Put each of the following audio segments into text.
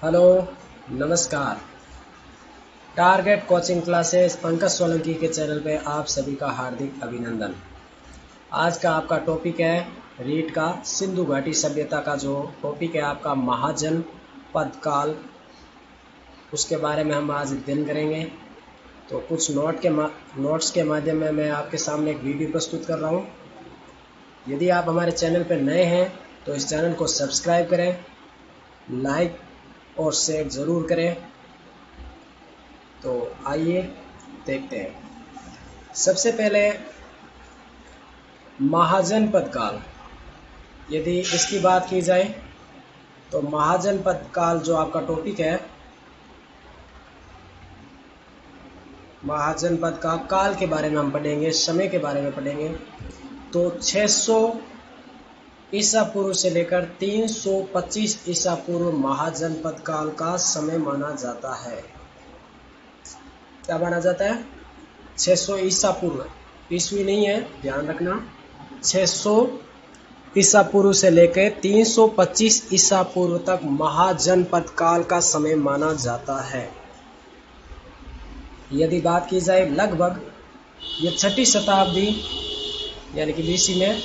Hello, नमस्कार। Target coaching classes Pankaj Solanki के channel पे आप सभी का हार्दिक अभिनंदन। आज का आपका टॉपिक है रीट का सिंधु घाटी सभ्यता का जो टॉपिक है आपका महाजनपद काल, उसके बारे में हम आज अध्ययन करेंगे। तो कुछ नोट्स के माध्यम में मैं आपके सामने एक वीडियो प्रस्तुत कर रहा हूँ। यदि आप हमारे चैनल पर नए हैं तो इस चैनल को सब्सक्राइब करें, लाइक और शेयर ज़रूर करें। तो आइए देखते हैं। सबसे पहले महाजनपद काल, यदि इसकी बात की जाए तो महाजनपद काल जो आपका टॉपिक है, महाजनपद का काल के बारे में हम पढ़ेंगे, समय के बारे में पढ़ेंगे। तो 600 ईसा पूर्व से लेकर 325 ईसा पूर्व महाजनपद काल का समय माना जाता है। क्या माना जाता है? 600 ईसा पूर्व, ईस्वी नहीं है, ध्यान रखना। 600 ईसा पूर्व से लेकर 325 ईसा पूर्व तक महाजनपद काल का समय माना जाता है। यदि बात की जाए लगभग ये 6ठी शताब्दी यानी कि बीसी में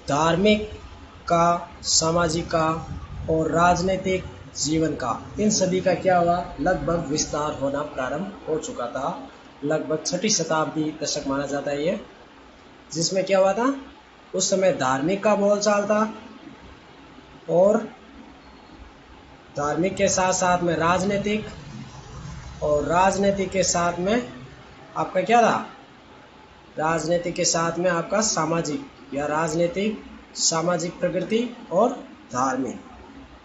धार्मिक का, सामाजिक का और राजनीतिक जीवन का, इन सभी का क्या हुआ, लगभग विस्तार होना प्रारंभ हो चुका था। लगभग 6ठी शताब्दी दशक माना जाता है ये, जिसमें क्या हुआ था, उस समय धार्मिक का बोलचाल था और धार्मिक के साथ साथ में राजनीतिक, और राजनीतिक के साथ में आपका क्या था, राजनीतिक के साथ में आपका सामाजिक या राजनीतिक, सामाजिक प्रगति और धार्मिक।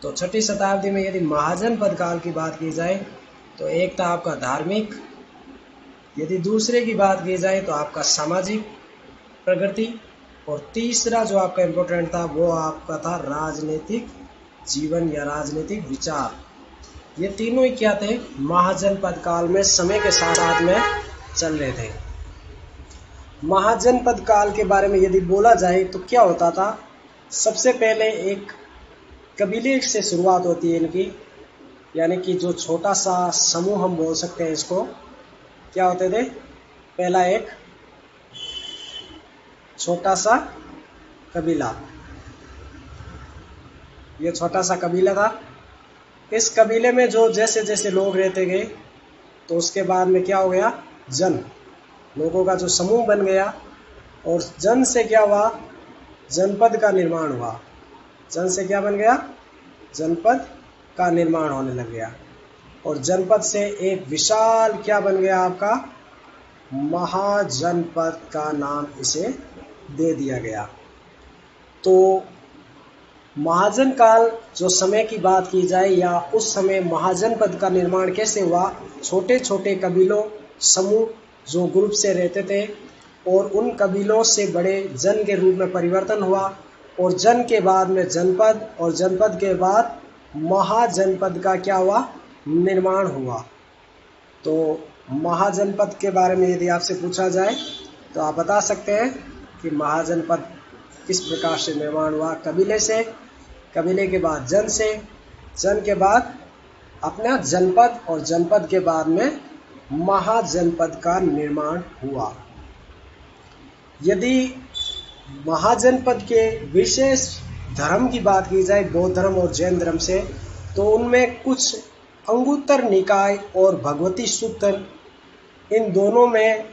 तो 6ठी शताब्दी में यदि महाजनपद काल की बात की जाए तो एक था आपका धार्मिक, यदि दूसरे की बात की जाए तो आपका सामाजिक प्रगति, और तीसरा जो आपका इम्पोर्टेंट था वो आपका था राजनीतिक जीवन या राजनीतिक विचार। ये तीनों ही क्या थे, महाजनपद काल में समय के साथ साथ में चल रहे थे। महाजनपद काल के बारे में यदि बोला जाए तो क्या होता था, सबसे पहले एक कबीले से शुरुआत होती है इनकी, यानी कि जो छोटा सा समूह हम बोल सकते हैं इसको। क्या होते थे, पहला एक छोटा सा कबीला, ये छोटा सा कबीला था। इस कबीले में जो जैसे जैसे लोग रहते गए तो उसके बाद में क्या हो गया, जन, लोगों का जो समूह बन गया, और जन से क्या हुआ, जनपद का निर्माण हुआ। जन से क्या बन गया, जनपद का निर्माण होने लग गया, और जनपद से एक विशाल क्या बन गया आपका, महाजनपद का नाम इसे दे दिया गया। तो महाजन काल जो समय की बात की जाए, या उस समय महाजनपद का निर्माण कैसे हुआ, छोटे छोटे कबीलों, समूह जो ग्रुप से रहते थे, और उन कबीलों से बड़े जन के रूप में परिवर्तन हुआ, और जन के बाद में जनपद, और जनपद के बाद महाजनपद का क्या हुआ, निर्माण हुआ। तो महाजनपद के बारे में यदि आपसे पूछा जाए तो आप बता सकते हैं कि महाजनपद किस प्रकार से निर्माण हुआ, कबीले से, कबीले के बाद जन से, जन के बाद अपना जनपद, और जनपद के बाद में महाजनपद का निर्माण हुआ। यदि महाजनपद के विशेष धर्म की बात की जाए, बौद्ध धर्म और जैन धर्म से, तो उनमें कुछ अंगुत्तर निकाय और भगवती सूत्र, इन दोनों में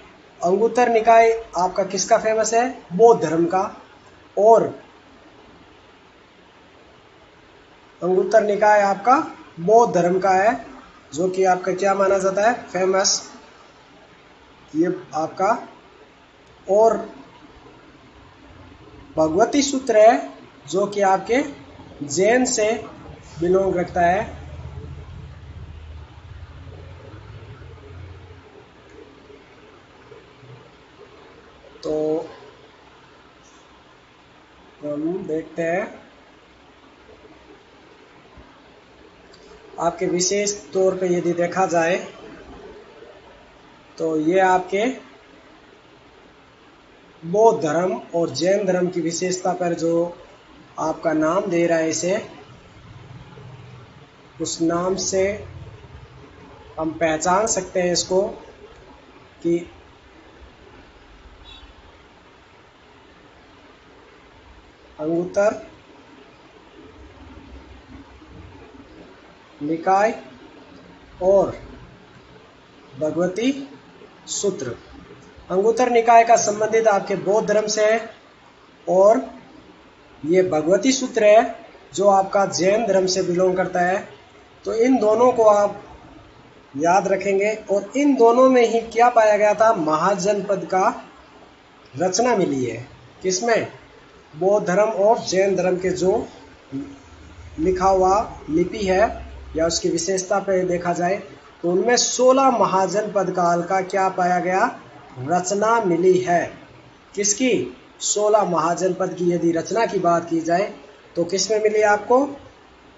अंगुत्तर निकाय आपका किसका फेमस है, बौद्ध धर्म का, और अंगुत्तर निकाय आपका बौद्ध धर्म का है, जो कि आपका क्या माना जाता है, फेमस, ये आपका। और भगवती सूत्र है जो कि आपके जैन से बिलोंग रखता है। तो हम देखते हैं आपके विशेष तौर पे यदि देखा जाए तो ये आपके बौद्ध धर्म और जैन धर्म की विशेषता पर जो आपका नाम दे रहा है इसे, उस नाम से हम पहचान सकते हैं इसको कि अंगुत्तर निकाय और भगवती सूत्र। अंगुत्तर निकाय का संबंधित आपके बौद्ध धर्म से है और ये भगवती सूत्र है जो आपका जैन धर्म से बिलोंग करता है। तो इन दोनों को आप याद रखेंगे और इन दोनों में ही क्या पाया गया था, महाजनपद का रचना मिली है। किसमें? बौद्ध धर्म और जैन धर्म के जो लिखा हुआ लिपि है या उसकी विशेषता पे देखा जाए तो उनमें 16 महाजनपद काल का क्या पाया गया, रचना मिली है। किसकी? 16 महाजनपद की यदि रचना की बात की जाए तो किसमें मिली आपको?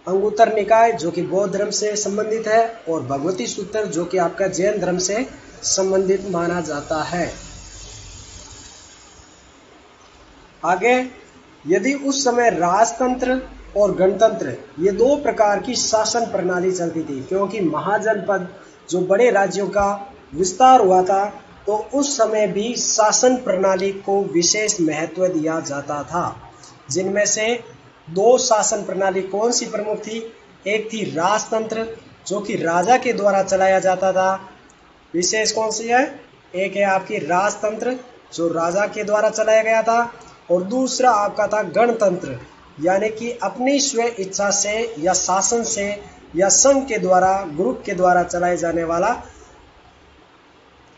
अंगुत्तर निकाय जो कि बौद्ध धर्म से संबंधित है और भगवती सूत्र जो कि आपका जैन धर्म से संबंधित माना जाता है। आगे, यदि उस समय राजतंत्र और गणतंत्र ये दो प्रकार की शासन प्रणाली चलती थी, क्योंकि महाजनपद जो बड़े राज्यों का विस्तार हुआ था तो उस समय भी शासन प्रणाली को विशेष महत्व दिया जाता था। जिनमें से दो शासन प्रणाली कौन सी प्रमुख थी? एक थी राजतंत्र जो कि राजा के द्वारा चलाया जाता था। विशेष कौन सी है? एक है आपकी राजतंत्र जो राजा के द्वारा चलाया गया था और दूसरा आपका था गणतंत्र, यानी कि अपनी स्व इच्छा से या शासन से या संघ के द्वारा, ग्रुप के द्वारा चलाए जाने वाला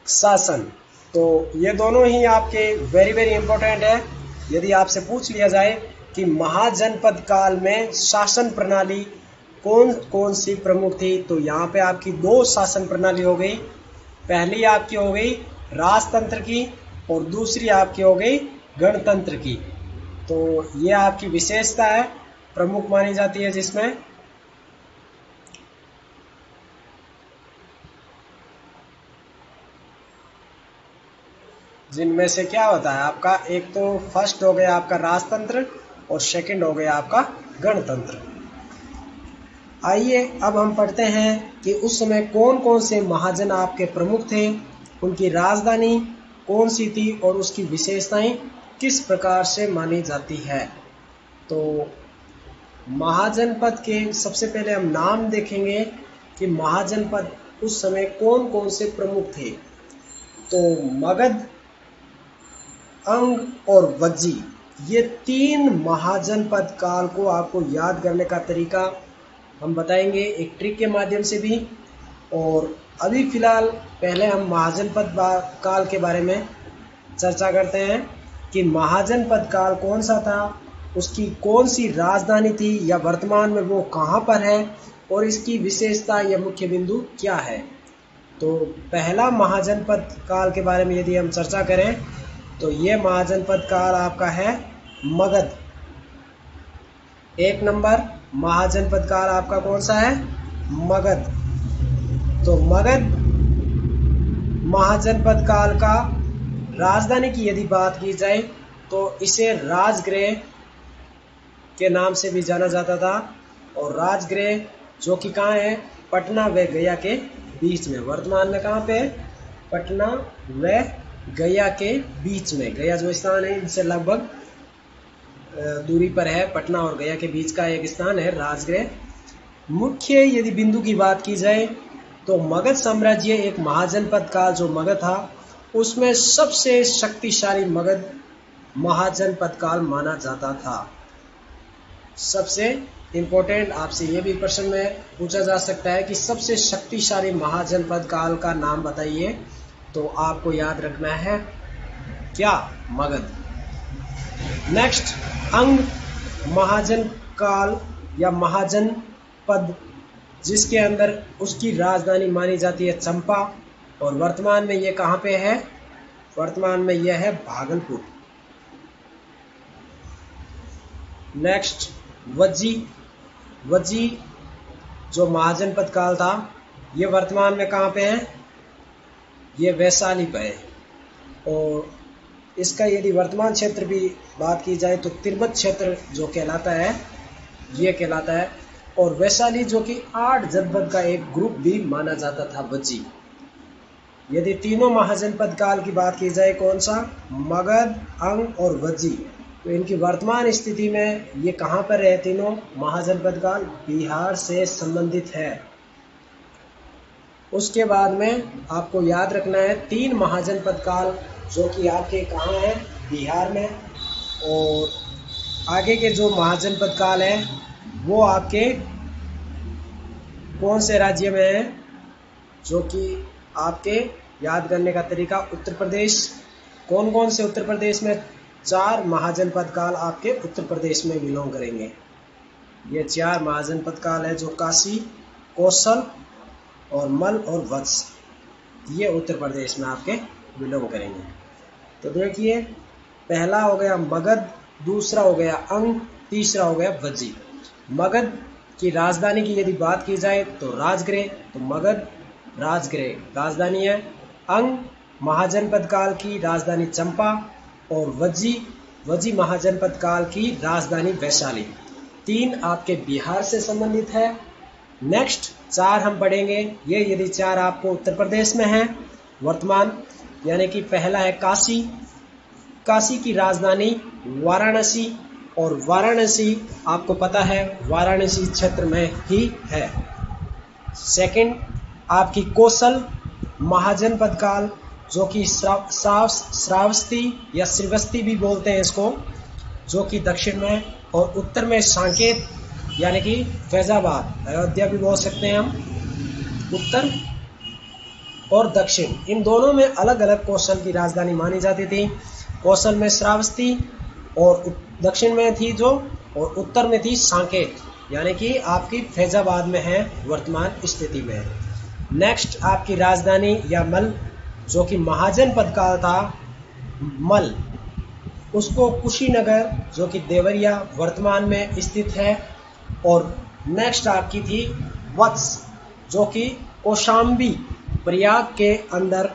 शासन। तो ये दोनों ही आपके वेरी वेरी इंपॉर्टेंट है। यदि आपसे पूछ लिया जाए कि महाजनपद काल में शासन प्रणाली कौन कौन सी प्रमुख थी, तो यहाँ पे आपकी दो शासन प्रणाली हो गई। पहली आपकी हो गई राजतंत्र की और दूसरी आपकी हो गई गणतंत्र की। तो ये आपकी विशेषता है, प्रमुख मानी जाती है, जिनमें से क्या होता है आपका, एक तो फर्स्ट हो गया आपका राजतंत्र और सेकंड हो गया आपका गणतंत्र। आइए अब हम पढ़ते हैं कि उस समय कौन कौन से महाजन आपके प्रमुख थे, उनकी राजधानी कौन सी थी और उसकी विशेषताएं किस प्रकार से मानी जाती है। तो महाजनपद के सबसे पहले हम नाम देखेंगे कि महाजनपद उस समय कौन कौन से प्रमुख थे। तो मगध, अंग और वज्जी, ये तीन महाजनपद काल को आपको याद करने का तरीका हम बताएंगे एक ट्रिक के माध्यम से भी। और अभी फिलहाल पहले हम महाजनपद काल के बारे में चर्चा करते हैं कि महाजनपद काल कौन सा था, उसकी कौन सी राजधानी थी या वर्तमान में वो कहाँ पर है और इसकी विशेषता या मुख्य बिंदु क्या है। तो पहला महाजनपद काल के बारे में यदि हम चर्चा करें तो ये महाजनपद काल आपका है मगध। एक नंबर महाजनपद काल आपका कौन सा है? मगध। तो मगध महाजनपद काल का राजधानी की यदि बात की जाए तो इसे राजगृह के नाम से भी जाना जाता था। और राजगृह जो कि कहाँ है? पटना व गया के बीच में। वर्तमान में कहाँ पे है? पटना व गया के बीच में। गया जो स्थान है इनसे लगभग दूरी पर है, पटना और गया के बीच का एक स्थान है राजगृह। मुख्य यदि बिंदु की बात की जाए तो मगध साम्राज्य एक महाजनपद काल जो मगध था उसमें सबसे शक्तिशाली मगध महाजनपद काल माना जाता था। सबसे इम्पोर्टेंट आपसे ये भी प्रश्न में पूछा जा सकता है कि सबसे शक्तिशाली महाजनपद काल का नाम बताइए, तो आपको याद रखना है क्या? मगध। नेक्स्ट, अंग महाजन काल या महाजन पद जिसके अंदर उसकी राजधानी मानी जाती है चंपा और वर्तमान में ये कहाँ पे है? वर्तमान में यह है भागलपुर। नेक्स्ट, वज्जी। वज्जी जो महाजनपद काल था ये वर्तमान में कहाँ पे है? ये वैशाली पे है। और इसका यदि वर्तमान क्षेत्र भी बात की जाए तो तिब्बत क्षेत्र जो कहलाता है ये कहलाता है। और वैशाली जो कि 8 जनपद का एक ग्रुप भी माना जाता था वज्जी। यदि तीनों महाजनपद काल की बात की जाए, कौन सा, मगध, अंग और वज्जी, तो इनकी वर्तमान स्थिति में ये कहाँ पर है? तीनों महाजनपद काल बिहार से संबंधित है। उसके बाद में आपको याद रखना है 3 महाजनपद काल जो कि आपके कहाँ है? बिहार में। और आगे के जो महाजनपद काल है वो आपके कौन से राज्य में है? जो कि आपके याद करने का तरीका, उत्तर प्रदेश। कौन कौन से उत्तर प्रदेश में? 4 महाजनपद काल आपके उत्तर प्रदेश में बिलोंग करेंगे। ये 4 महाजनपद काल है जो काशी, कौशल और मल और वत्स, ये उत्तर प्रदेश में आपके बिलोंग करेंगे। तो देखिए, पहला हो गया मगध, दूसरा हो गया अंग, तीसरा हो गया वज्जी। मगध की राजधानी की यदि बात की जाए तो राजगृह, तो मगध राजगृह राजधानी है। अंग महाजनपद काल की राजधानी चंपा और वज्जी महाजनपद काल की राजधानी वैशाली। 3 आपके बिहार से संबंधित है। नेक्स्ट 4 हम पढ़ेंगे। ये यदि 4 आपको उत्तर प्रदेश में हैं वर्तमान, यानी कि पहला है काशी। काशी की राजधानी वाराणसी, और वाराणसी आपको पता है वाराणसी क्षेत्र में ही है। सेकंड आपकी कौशल महाजनपद काल जो कि श्रावस्ती या श्रीवस्ती भी बोलते हैं इसको, जो कि दक्षिण में, और उत्तर में साकेत यानी कि फैजाबाद, अयोध्या भी बोल सकते हैं हम। उत्तर और दक्षिण इन दोनों में अलग अलग कौशल की राजधानी मानी जाती थी। कौशल में श्रावस्ती और दक्षिण में थी जो, और उत्तर में थी साकेत, यानी कि आपकी फैजाबाद में है वर्तमान स्थिति में। नेक्स्ट आपकी राजधानी या मल जो कि महाजनपद काल था, मल, उसको कुशीनगर जो कि देवरिया वर्तमान में स्थित है। और नेक्स्ट आपकी थी वत्स जो कि कौशाम्बी प्रयाग के अंदर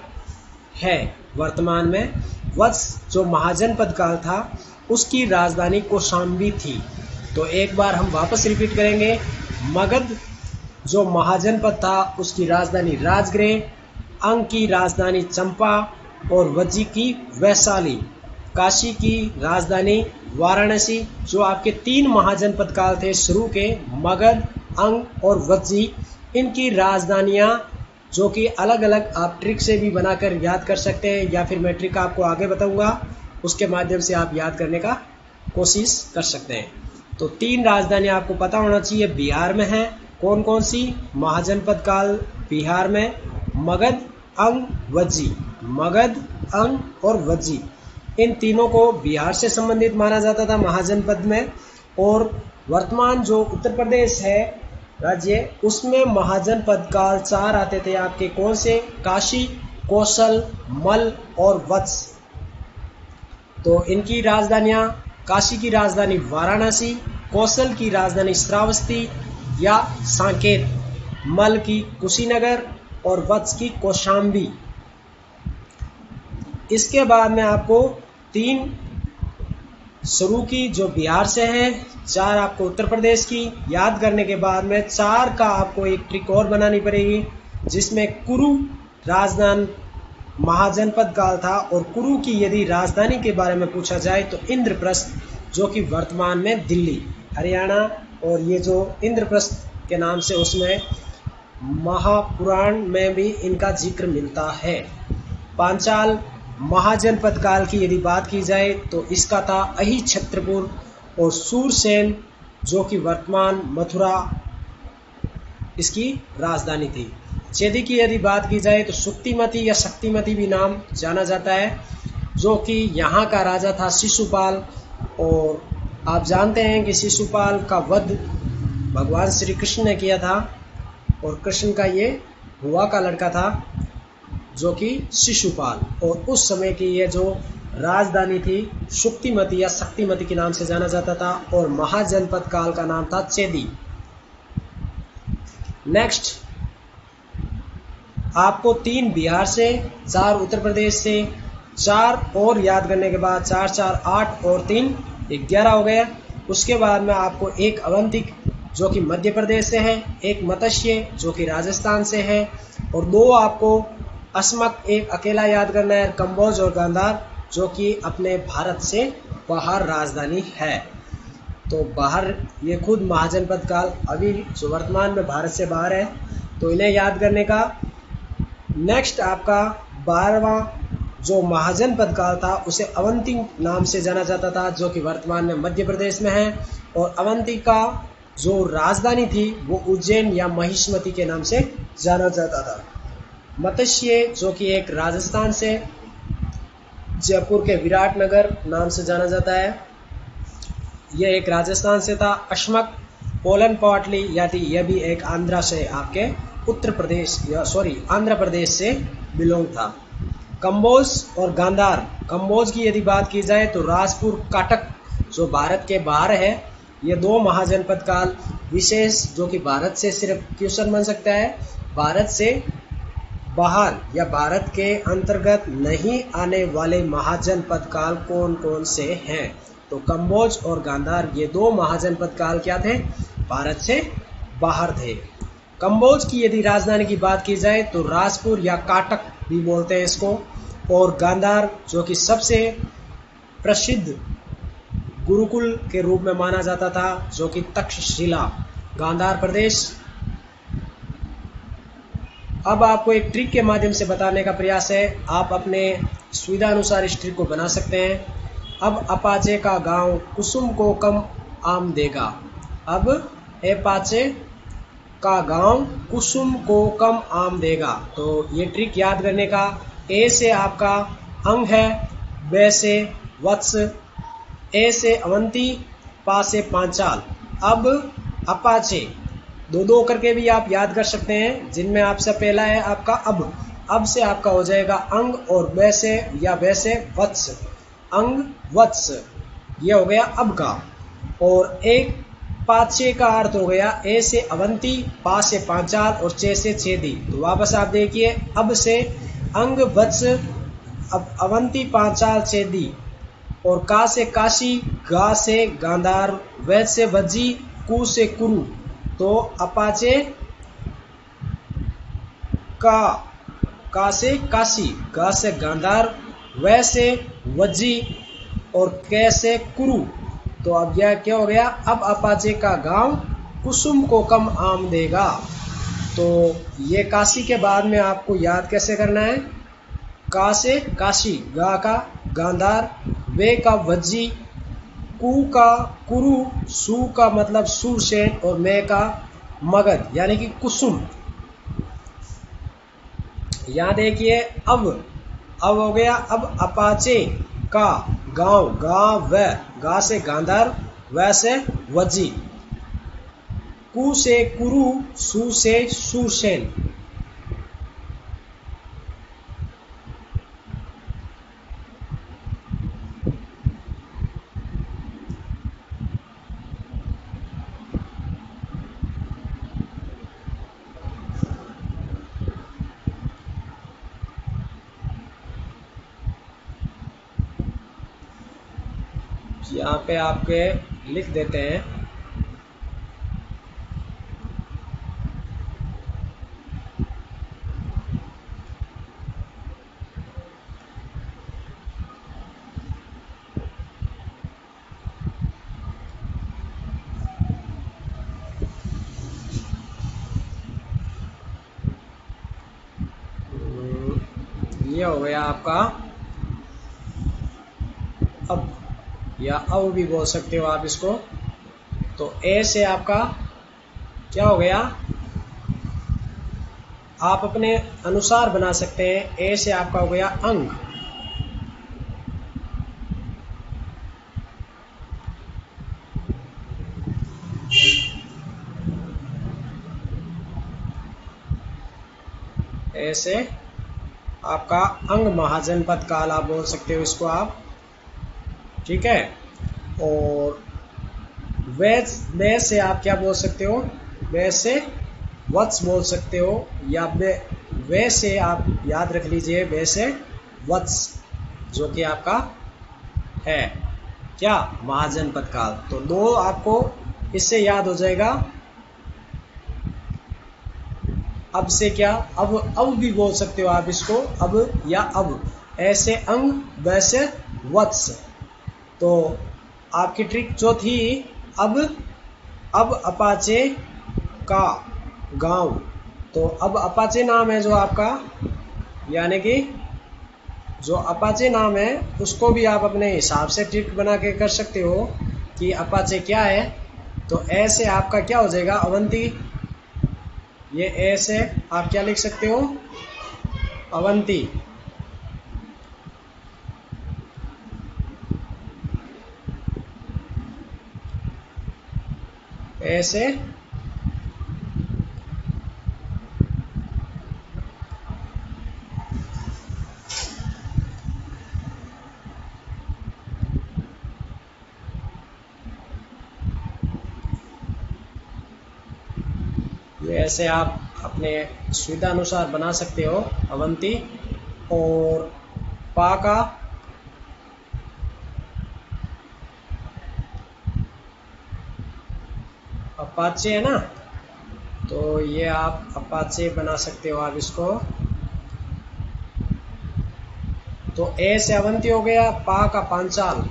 है वर्तमान में। वत्स जो महाजनपद काल था उसकी राजधानी कौशाम्बी थी। तो एक बार हम वापस रिपीट करेंगे। मगध जो महाजनपद था उसकी राजधानी राजगृह, अंग की राजधानी चंपा और वज्जी की वैशाली, काशी की राजधानी वाराणसी। जो आपके 3 महाजनपद काल थे शुरू के, मगध, अंग और वज्जी, इनकी राजधानियां जो कि अलग अलग आप ट्रिक से भी बनाकर याद कर सकते हैं, या फिर मैं ट्रिक आपको आगे बताऊंगा, उसके माध्यम से आप याद करने का कोशिश कर सकते हैं। तो 3 राजधानियां आपको पता होना चाहिए बिहार में है। कौन कौन सी? महाजनपद काल बिहार में मगध, अंग, वज्जी। मगध, अंग और वज्जी, इन तीनों को बिहार से संबंधित माना जाता था महाजनपद में। और वर्तमान जो उत्तर प्रदेश है राज्य, उसमें महाजनपद काल 4 आते थे आपके। कौन से? काशी, कौशल, मल और वत्स। तो इनकी राजधानियां, काशी की राजधानी वाराणसी, कौशल की राजधानी श्रावस्ती या साकेत, मल की कुशीनगर और वत्स की कौशाम्बी। इसके बाद में आपको 3 शुरू की जो बिहार से है, 4 आपको उत्तर प्रदेश की। याद करने के बाद में 4 का आपको एक ट्रिक और बनानी पड़ेगी, जिसमें कुरु राजधानी महाजनपद काल था। और कुरु की यदि राजधानी के बारे में पूछा जाए तो इंद्रप्रस्थ जो कि वर्तमान में दिल्ली, हरियाणा, और ये जो इंद्रप्रस्थ के नाम से उसमें महापुराण में भी इनका जिक्र मिलता है। पांचाल महाजनपद काल की यदि बात की जाए तो इसका था अहि छत्रपुर और सूरसेन जो कि वर्तमान मथुरा इसकी राजधानी थी। चेदी की यदि बात की जाए तो सुक्तिमती या शक्तिमती भी नाम जाना जाता है, जो कि यहाँ का राजा था शिशुपाल। और आप जानते हैं कि शिशुपाल का वध भगवान श्री कृष्ण ने किया था, और कृष्ण का ये बुआ का लड़का था जो कि शिशुपाल। और उस समय की ये जो राजधानी थी सुक्तिमती या शक्तिमती के नाम से जाना जाता था, और महाजनपद काल का नाम था चेदी। नेक्स्ट आपको 3 बिहार से, 4 उत्तर प्रदेश से, 4 और याद करने के बाद 4 4 8 और 3 11 हो गया। उसके बाद में आपको एक अवंतिक जो कि मध्य प्रदेश से है, एक मत्स्य जो कि राजस्थान से है, और दो आपको अस्मक एक अकेला याद करना है, कम्बोज और गांधार जो कि अपने भारत से बाहर राजधानी है। तो बाहर ये खुद महाजनपद काल अभी जो वर्तमान में भारत से बाहर है, तो इन्हें याद करने का। नेक्स्ट आपका 12वां जो महाजनपद काल था उसे अवंती नाम से जाना जाता था, जो कि वर्तमान में मध्य प्रदेश में है, और अवंती का जो राजधानी थी वो उज्जैन या महिष्मती के नाम से जाना जाता था। मत्स्य जो कि एक राजस्थान से, जयपुर के विराटनगर नाम से जाना जाता है, यह एक राजस्थान से था। अश्मक पोलन पाटली यानी यह भी एक आंध्रा से आपके उत्तर प्रदेश या आंध्र प्रदेश से बिलोंग था। कम्बोज और गांधार, कम्बोज की यदि बात की जाए तो राजपुर काटक जो भारत के बाहर है, ये दो महाजनपद काल विशेष जो कि भारत से सिर्फ क्वेश्चन बन सकता है, भारत से बाहर या भारत के अंतर्गत नहीं आने वाले महाजनपद काल कौन कौन से हैं। तो कम्बोज और गांधार ये दो महाजनपद काल क्या थे, भारत से बाहर थे। कम्बोज की यदि राजधानी की बात की जाए तो राजपुर या काटक भी बोलते हैं इसको, और गांधार जो कि सबसे प्रसिद्ध गुरुकुल के रूप में माना जाता था, जो कि तक्षशिला गांधार प्रदेश। अब आपको एक ट्रिक के माध्यम से बताने का प्रयास है, आप अपने सुविधा अनुसार इस ट्रिक को बना सकते हैं। अब अपाचे का गांव कुसुम को कम आम देगा। अब अपाचे का गांव कुसुम को कम आम देगा। तो ये ट्रिक याद करने का, ए से आपका अंग है, ब से वत्स, ए से अवंती, पा से पांचाल। अब अपाचे दो दो करके भी आप याद कर सकते हैं, जिनमें आपसे पहला है आपका अब से आपका हो जाएगा अंग, और ब से या ब से वत्स, अंग वत्स, ये हो गया अब का। और एक पाचे का अर्थ हो गया ए से अवंती, पा से पांचाल और चे से छेदी। तो वापस आप देखिए, अब से अंग वत्स, अब अवंती पांचाल छेदी, और का से काशी, गा से गांधार, वैद से वज्जी, कु से कुरु। तो अपाचे का से काशी, गा से गांधार, वै से वज्जी और कै से कुरु। तो अब यह क्या हो गया, अब अपाचे का गांव कुसुम को कम आम देगा। तो ये काशी के बाद में आपको याद कैसे करना है, का से काशी, गा का गांधार, वे का वज्जी, कु का कुरु, सु का मतलब सुरसेन, और मैं का मगध यानी कि कुसुम। यहां देखिए अब हो गया, अब अपाचे का गांव, गा से गांधार, वै से वज्जी, कु से कुरु, सु से सुरसेन। यहाँ पे आपके लिख देते हैं, ये हो गया आपका अब, या अब भी बोल सकते हो आप इसको। तो ए से आपका क्या हो गया, आप अपने अनुसार बना सकते हैं। ए से आपका हो गया अंग, ए से आपका अंग महाजनपद काल आप बोल सकते हो इसको आप, ठीक है। और वे से आप क्या बोल सकते हो, वे से वत्स बोल सकते हो, या वे से आप याद रख लीजिए, वे से वत्स जो कि आपका है क्या, महाजनपद काल। तो दो आपको इससे याद हो जाएगा, अब से क्या, अब भी बोल सकते हो आप इसको, अब या अब, ऐसे अंग वैसे वत्स। तो आपकी ट्रिक जो थी, अब अपाचे का गांव, तो अब अपाचे नाम है जो आपका, यानी कि जो अपाचे नाम है उसको भी आप अपने हिसाब से ट्रिक बना के कर सकते हो कि अपाचे क्या है। तो ऐसे आपका क्या हो जाएगा, अवंती, ये ऐसे आप क्या लिख सकते हो, अवंती। ऐसे ये ऐसे आप अपने सुविधा अनुसार बना सकते हो, अवंती। और पा का अपाचे है ना, तो ये आप अपाचे बना सकते हो आप इसको। तो ए से अवंती हो गया, पा का पांचाल,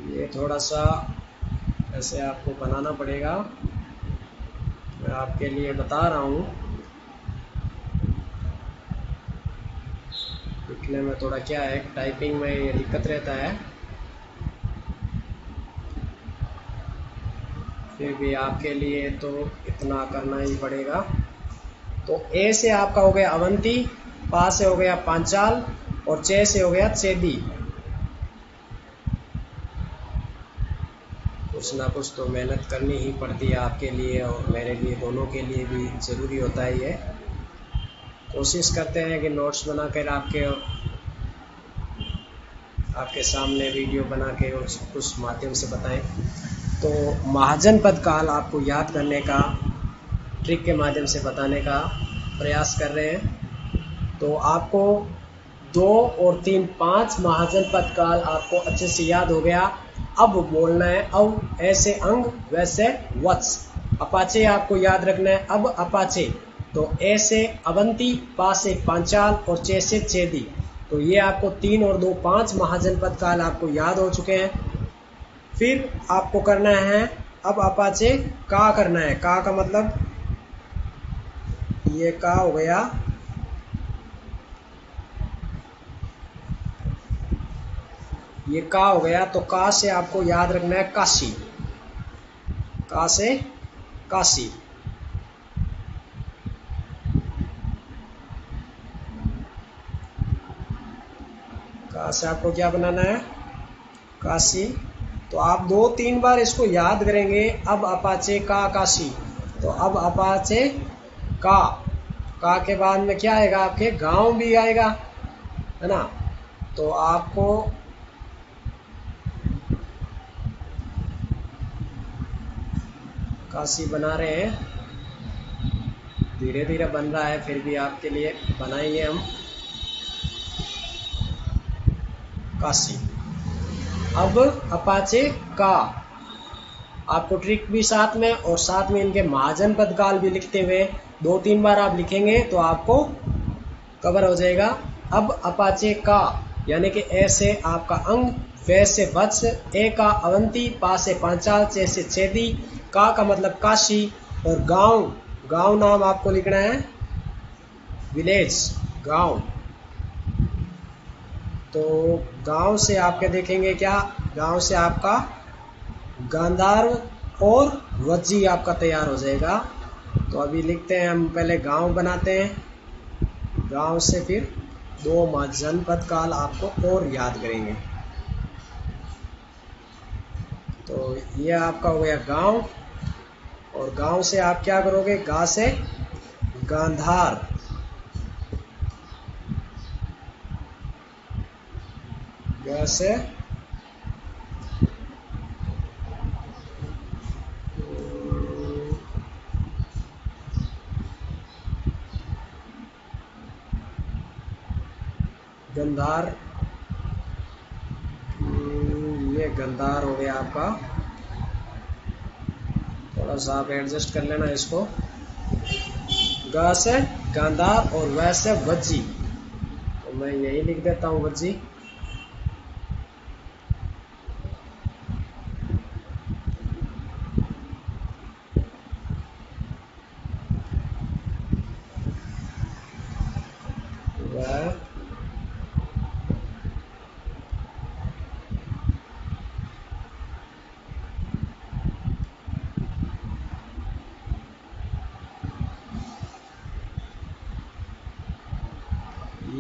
ये थोड़ा सा ऐसे आपको बनाना पड़ेगा, मैं आपके लिए बता रहा हूँ, लिखने में थोड़ा क्या है, टाइपिंग में ये दिक्कत रहता है, फिर भी आपके लिए तो इतना करना ही पड़ेगा। तो ए से आपका हो गया अवंती, पा से हो गया पांचाल, और चे से हो गया चेदी। कुछ ना कुछ तो मेहनत करनी ही पड़ती है आपके लिए और मेरे लिए, दोनों के लिए भी ज़रूरी होता है ये। कोशिश करते हैं कि नोट्स बनाकर आपके सामने वीडियो बना के उस माध्यम से बताएं। तो महाजन पद काल आपको याद करने का ट्रिक के माध्यम से बताने का प्रयास कर रहे हैं। तो आपको 2 और 3 5 महाजन पद काल आपको अच्छे से याद हो गया। अब बोलना है अब, ऐसे अंग वैसे वत्स। अपाचे आपको याद रखना है, अब अपाचे, तो ऐसे अवंती, पा से पांचाल और चे से चेदी। तो ये आपको 3 और 2 5 महाजनपद काल आपको याद हो चुके हैं। फिर आपको करना है अब अपाचे का करना है। का का मतलब ये का हो गया, ये का हो गया, तो का से आपको याद रखना है काशी, का से काशी। का से आपको क्या बनाना है, काशी। तो आप 2-3 बार इसको याद करेंगे, अब अपाचे का काशी। तो अब अपाचे का के बाद में क्या आएगा, आपके गांव भी आएगा, है ना। तो आपको काशी बना रहे हैं, धीरे धीरे बन रहा है, फिर भी आपके लिए बनाएंगे हम काशी। अब अपाचे का आपको ट्रिक भी साथ में, और साथ में इनके महाजन पदकाल भी लिखते हुए 2-3 बार आप लिखेंगे तो आपको कवर हो जाएगा। अब अपाचे का यानी कि ऐसे आपका अंग, वैसे वत्स, ए का अवंती, पा से पांचाल, चे से छेदी, का मतलब काशी, और गांव, गांव नाम आपको लिखना है विलेज, गांव। तो गांव से आपके देखेंगे क्या, गांव से आपका गांधार और वज्जी आपका तैयार हो जाएगा। तो अभी लिखते हैं हम, पहले गांव बनाते हैं, गांव से फिर 2 जनपद काल आपको और याद करेंगे। तो ये आपका हो गया गांव, और गांव से आप क्या करोगे, गा से गांधार, गा से गंधार, ये गंधार हो गया आपका, थोड़ा सा आप एडजस्ट कर लेना इसको। ग से गांधार और वै से वज्जी, तो मैं यही लिख देता हूँ वज्जी।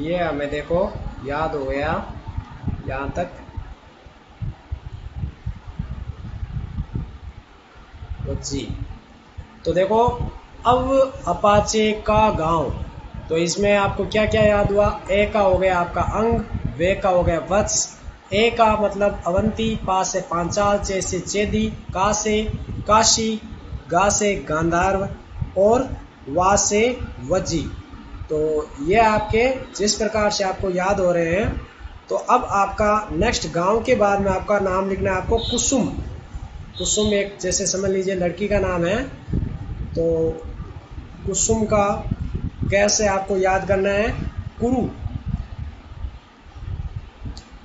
ये हमें देखो याद हो गया यहाँ तक। जी तो देखो अब अपाचे का गांव, तो इसमें आपको क्या क्या याद हुआ? ए का हो गया आपका अंग, वे का हो गया वत्स, ए का मतलब अवंती, पा से पांचाल, चे से चेदी, का से काशी, गा से गांधार और वा से वज्जी। तो ये आपके जिस प्रकार से आपको याद हो रहे हैं। तो अब आपका नेक्स्ट गांव के बाद में आपका नाम लिखना है आपको कुसुम। कुसुम एक जैसे समझ लीजिए लड़की का नाम है, तो कुसुम का कैसे आपको याद करना है? कुरु।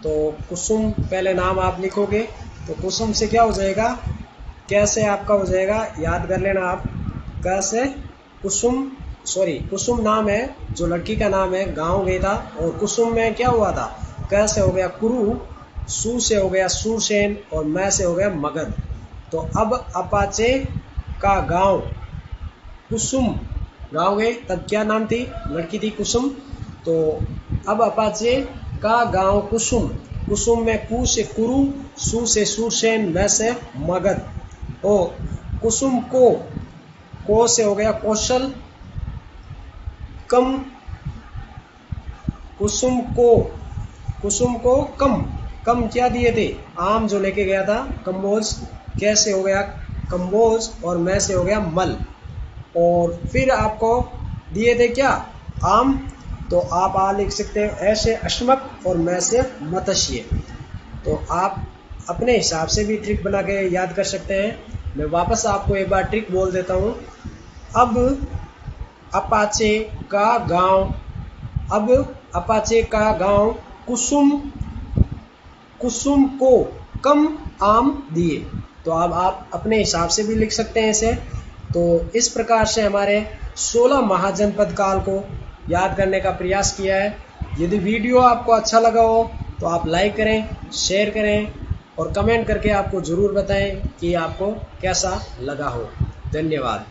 तो कुसुम पहले नाम आप लिखोगे, तो कुसुम से क्या हो जाएगा? कैसे आपका हो जाएगा, याद कर लेना आप। कैसे कुसुम, सॉरी कुसुम नाम है जो लड़की का नाम है, गांव गया था, और कुसुम में क्या हुआ था? कैसे हो गया कुरु, सू से हो गया सूरसेन और मैं से हो गया मगध। तो अब अपाचे का गांव कुसुम, गाँव गए तब क्या नाम थी? लड़की थी कुसुम। तो अब अपाचे का गांव कुसुम, कुसुम में कु से कुरु, सू से सूरसेन, मैं से मगध। ओ कुसुम को से हो गया कौशल, कम कुसुम को कम क्या दिए थे? आम जो लेके गया था कम्बोज, कैसे हो गया कम्बोज और मैं से हो गया मल। और फिर आपको दिए थे क्या? आम, तो आप आ लिख सकते हैं ऐसे अश्मक और मैं से मत्स्य। तो आप अपने हिसाब से भी ट्रिक बना के याद कर सकते हैं। मैं वापस आपको एक बार ट्रिक बोल देता हूँ। अब अपाचे का गांव कुसुम को कम आम दिए। तो अब आप अपने हिसाब से भी लिख सकते हैं इसे। तो इस प्रकार से हमारे 16 महाजनपद काल को याद करने का प्रयास किया है। यदि वीडियो आपको अच्छा लगा हो तो आप लाइक करें, शेयर करें और कमेंट करके आपको ज़रूर बताएं कि आपको कैसा लगा हो। धन्यवाद।